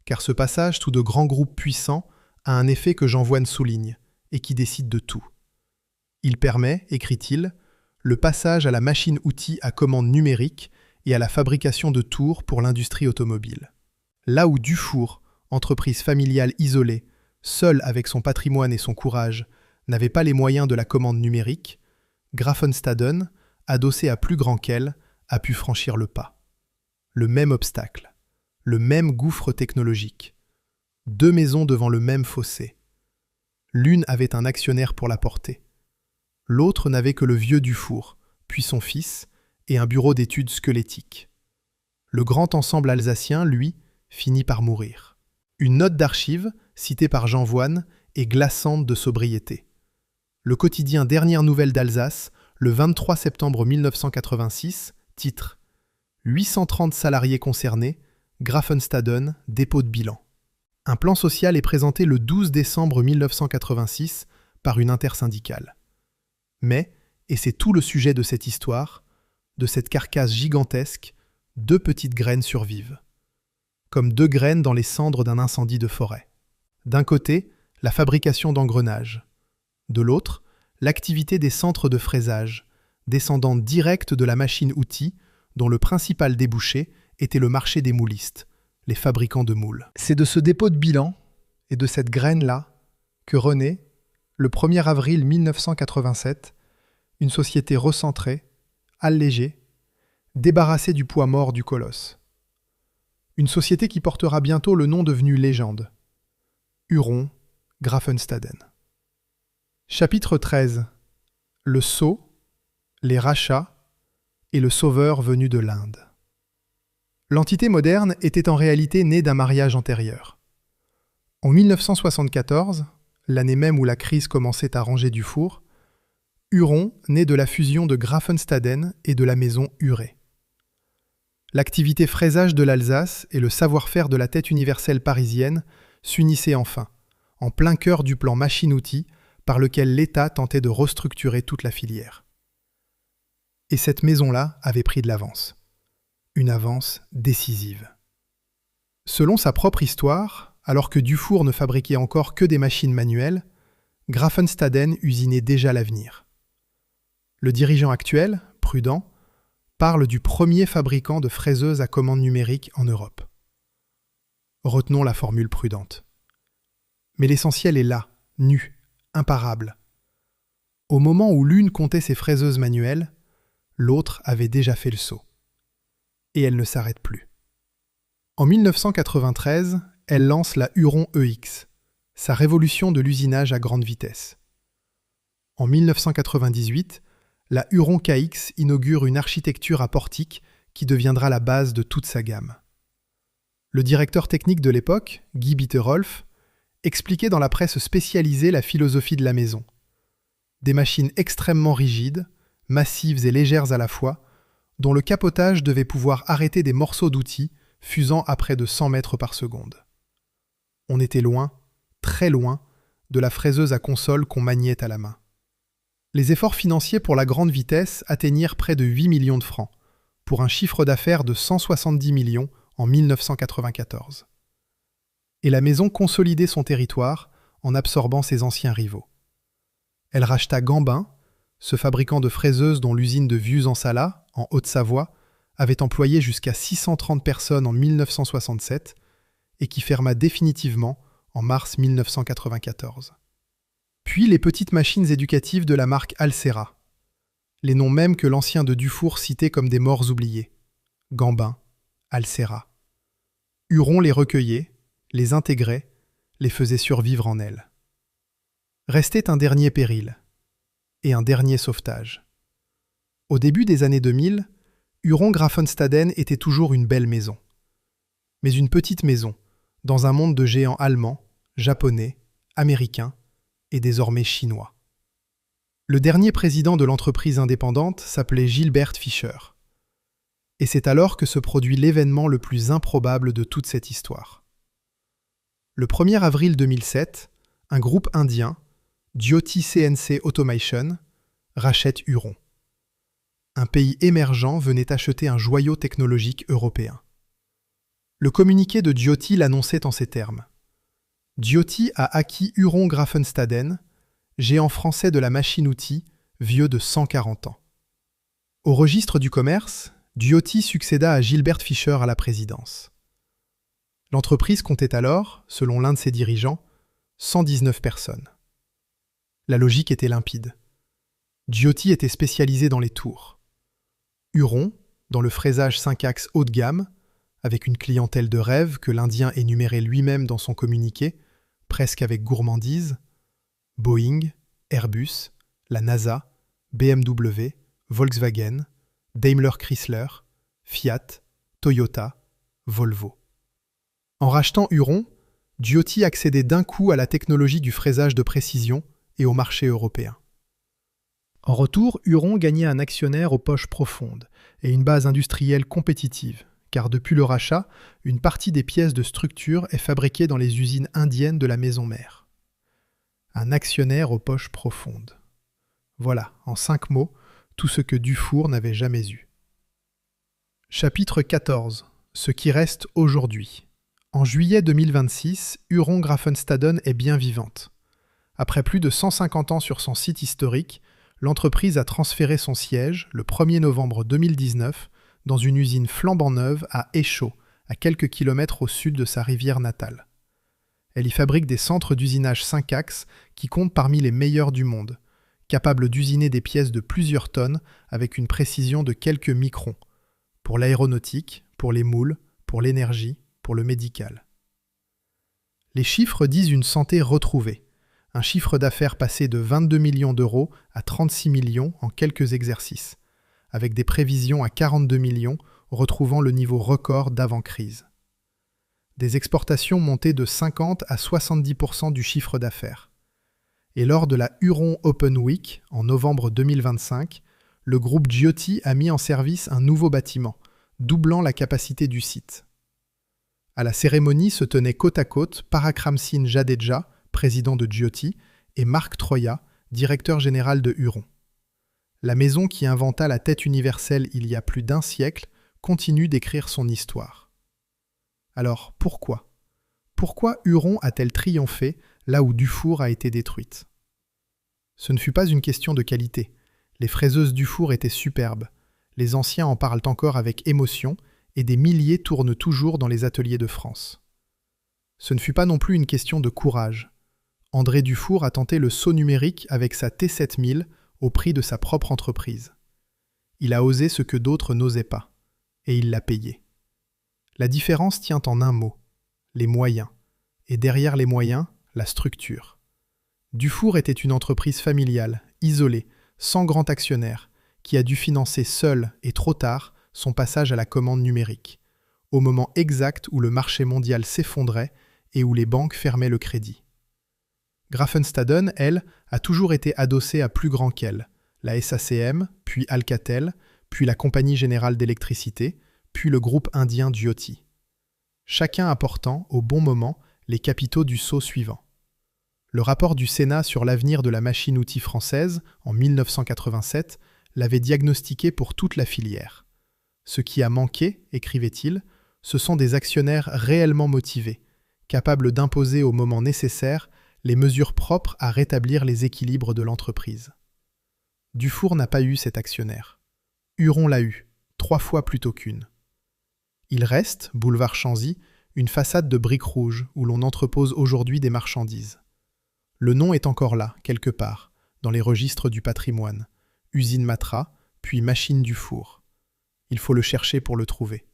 Car ce passage sous de grands groupes puissants a un effet que Jean Voine souligne et qui décide de tout. Il permet, écrit-il, le passage à la machine-outil à commande numérique et à la fabrication de tours pour l'industrie automobile. Là où Dufour, entreprise familiale isolée, seule avec son patrimoine et son courage, n'avait pas les moyens de la commande numérique, Graffenstaden, adossé à plus grand qu'elle, a pu franchir le pas. Le même obstacle, le même gouffre technologique. Deux maisons devant le même fossé. L'une avait un actionnaire pour la porter. L'autre n'avait que le vieux Dufour, puis son fils, et un bureau d'études squelettiques. Le grand ensemble alsacien, lui, finit par mourir. Une note d'archives, citée par Jean Voine, est glaçante de sobriété. Le quotidien Dernières Nouvelles d'Alsace, le 23 septembre 1986, titre « 830 salariés concernés, Graffenstaden, dépôt de bilan ». Un plan social est présenté le 12 décembre 1986 par une intersyndicale. Mais, et c'est tout le sujet de cette histoire, de cette carcasse gigantesque, deux petites graines survivent. Comme deux graines dans les cendres d'un incendie de forêt. D'un côté, la fabrication d'engrenages. De l'autre, l'activité des centres de fraisage, descendant direct de la machine-outil, dont le principal débouché était le marché des moulistes, les fabricants de moules. C'est de ce dépôt de bilan et de cette graine-là que renaît, le 1er avril 1987, une société recentrée, allégée, débarrassée du poids mort du colosse. Une société qui portera bientôt le nom devenu légende. Huron, Graffenstaden. Chapitre 13. Le sceau, les rachats et le sauveur venu de l'Inde. L'entité moderne était en réalité née d'un mariage antérieur. En 1974, l'année même où la crise commençait à ranger Dufour, Huron naît de la fusion de Graffenstaden et de la maison Huret. L'activité fraisage de l'Alsace et le savoir-faire de la tête universelle parisienne s'unissaient enfin, en plein cœur du plan machine-outil par lequel l'État tentait de restructurer toute la filière. Et cette maison-là avait pris de l'avance. Une avance décisive. Selon sa propre histoire, alors que Dufour ne fabriquait encore que des machines manuelles, Graffenstaden usinait déjà l'avenir. Le dirigeant actuel, Prudent, parle du premier fabricant de fraiseuses à commande numérique en Europe. Retenons la formule prudente. Mais l'essentiel est là, nu, imparable. Au moment où l'une comptait ses fraiseuses manuelles, l'autre avait déjà fait le saut. Et elle ne s'arrête plus. En 1993, elle lance la Huron EX, sa révolution de l'usinage à grande vitesse. En 1998, la Huron KX inaugure une architecture à portique qui deviendra la base de toute sa gamme. Le directeur technique de l'époque, Guy Bitterolf, expliquait dans la presse spécialisée la philosophie de la maison. Des machines extrêmement rigides, massives et légères à la fois, dont le capotage devait pouvoir arrêter des morceaux d'outils fusant à près de 100 mètres par seconde. On était loin, très loin, de la fraiseuse à console qu'on maniait à la main. Les efforts financiers pour la grande vitesse atteignirent près de 8 millions de francs, pour un chiffre d'affaires de 170 millions en 1994. Et la maison consolidait son territoire en absorbant ses anciens rivaux. Elle racheta Gambin, ce fabricant de fraiseuses dont l'usine de Vieux-en-Sala, en Haute-Savoie, avait employé jusqu'à 630 personnes en 1967 et qui ferma définitivement en mars 1994. Puis les petites machines éducatives de la marque Alcera, les noms mêmes que l'ancien de Dufour citait comme des morts oubliés. Gambin, Alcera. Huron les recueillait, les intégrait, les faisait survivre en elle. Restait un dernier péril et un dernier sauvetage. Au début des années 2000, Huron Graffenstaden était toujours une belle maison. Mais une petite maison, dans un monde de géants allemands, japonais, américains et désormais chinois. Le dernier président de l'entreprise indépendante s'appelait Gilbert Fischer. Et c'est alors que se produit l'événement le plus improbable de toute cette histoire. Le 1er avril 2007, un groupe indien, Jyoti CNC Automation, rachète Huron. Un pays émergent venait acheter un joyau technologique européen. Le communiqué de Giotti l'annonçait en ces termes. Giotti a acquis Huron Grafenstaden, géant français de la machine-outil, vieux de 140 ans. Au registre du commerce, Giotti succéda à Gilbert Fischer à la présidence. L'entreprise comptait alors, selon l'un de ses dirigeants, 119 personnes. La logique était limpide. Giotti était spécialisé dans les tours. Huron, dans le fraisage 5 axes haut de gamme, avec une clientèle de rêve que l'Indien énumérait lui-même dans son communiqué, presque avec gourmandise, Boeing, Airbus, la NASA, BMW, Volkswagen, Daimler Chrysler, Fiat, Toyota, Volvo. En rachetant Huron, Giotti accédait d'un coup à la technologie du fraisage de précision et au marché européen. En retour, Huron gagnait un actionnaire aux poches profondes et une base industrielle compétitive, car depuis le rachat, une partie des pièces de structure est fabriquée dans les usines indiennes de la maison mère. Un actionnaire aux poches profondes. Voilà, en 5 mots, tout ce que Dufour n'avait jamais eu. Chapitre 14. Ce qui reste aujourd'hui. En juillet 2026, Huron Grafenstaden est bien vivante. Après plus de 150 ans sur son site historique, l'entreprise a transféré son siège, le 1er novembre 2019, dans une usine flambant neuve à Échaud, à quelques kilomètres au sud de sa rivière natale. Elle y fabrique des centres d'usinage 5 axes qui comptent parmi les meilleurs du monde, capables d'usiner des pièces de plusieurs tonnes avec une précision de quelques microns, pour l'aéronautique, pour les moules, pour l'énergie, pour le médical. Les chiffres disent une santé retrouvée, un chiffre d'affaires passé de 22 millions d'euros à 36 millions en quelques exercices, avec des prévisions à 42 millions retrouvant le niveau record d'avant-crise. Des exportations montées de 50 à 70% du chiffre d'affaires. Et lors de la Huron Open Week, en novembre 2025, le groupe Giotti a mis en service un nouveau bâtiment, doublant la capacité du site. À la cérémonie se tenaient côte à côte Parakram Singh Jadeja, président de Giotti, et Marc Troya, directeur général de Huron. La maison qui inventa la tête universelle il y a plus d'1 siècle continue d'écrire son histoire. Alors pourquoi ? Pourquoi Huron a-t-elle triomphé là où Dufour a été détruite ? Ce ne fut pas une question de qualité. Les fraiseuses Dufour étaient superbes. Les anciens en parlent encore avec émotion et des milliers tournent toujours dans les ateliers de France. Ce ne fut pas non plus une question de courage. André Dufour a tenté le saut numérique avec sa T7000 au prix de sa propre entreprise. Il a osé ce que d'autres n'osaient pas, et il l'a payé. La différence tient en un mot, les moyens, et derrière les moyens, la structure. Dufour était une entreprise familiale, isolée, sans grand actionnaire, qui a dû financer seul et trop tard son passage à la commande numérique, au moment exact où le marché mondial s'effondrait et où les banques fermaient le crédit. Grafenstaden, elle, a toujours été adossée à plus grand qu'elle, la SACM, puis Alcatel, puis la Compagnie Générale d'Électricité, puis le groupe indien Giotti. Chacun apportant, au bon moment, les capitaux du saut suivant. Le rapport du Sénat sur l'avenir de la machine-outil française, en 1987, l'avait diagnostiqué pour toute la filière. Ce qui a manqué, écrivait-il, ce sont des actionnaires réellement motivés, capables d'imposer au moment nécessaire les mesures propres à rétablir les équilibres de l'entreprise. Dufour n'a pas eu cet actionnaire. Huron l'a eu, 3 fois plutôt qu'une. Il reste, boulevard Chanzy, une façade de briques rouges où l'on entrepose aujourd'hui des marchandises. Le nom est encore là, quelque part, dans les registres du patrimoine. Usine Matra, puis Machine Dufour. Il faut le chercher pour le trouver.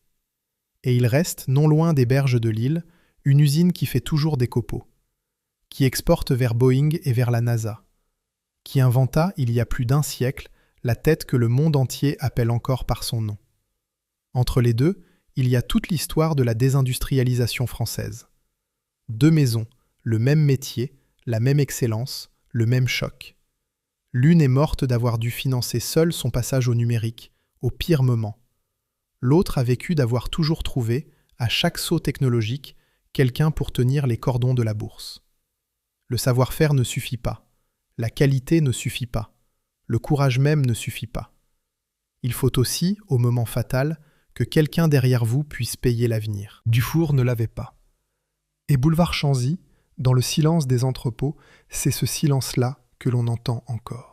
Et il reste, non loin des berges de l'île, une usine qui fait toujours des copeaux, qui exporte vers Boeing et vers la NASA, qui inventa, il y a plus d'1 siècle, la tête que le monde entier appelle encore par son nom. Entre les deux, il y a toute l'histoire de la désindustrialisation française. 2 maisons, le même métier, la même excellence, le même choc. L'une est morte d'avoir dû financer seule son passage au numérique, au pire moment. L'autre a vécu d'avoir toujours trouvé, à chaque saut technologique, quelqu'un pour tenir les cordons de la bourse. Le savoir-faire ne suffit pas. La qualité ne suffit pas. Le courage même ne suffit pas. Il faut aussi, au moment fatal, que quelqu'un derrière vous puisse payer l'avenir. Dufour ne l'avait pas. Et boulevard Chanzy, dans le silence des entrepôts, c'est ce silence-là que l'on entend encore.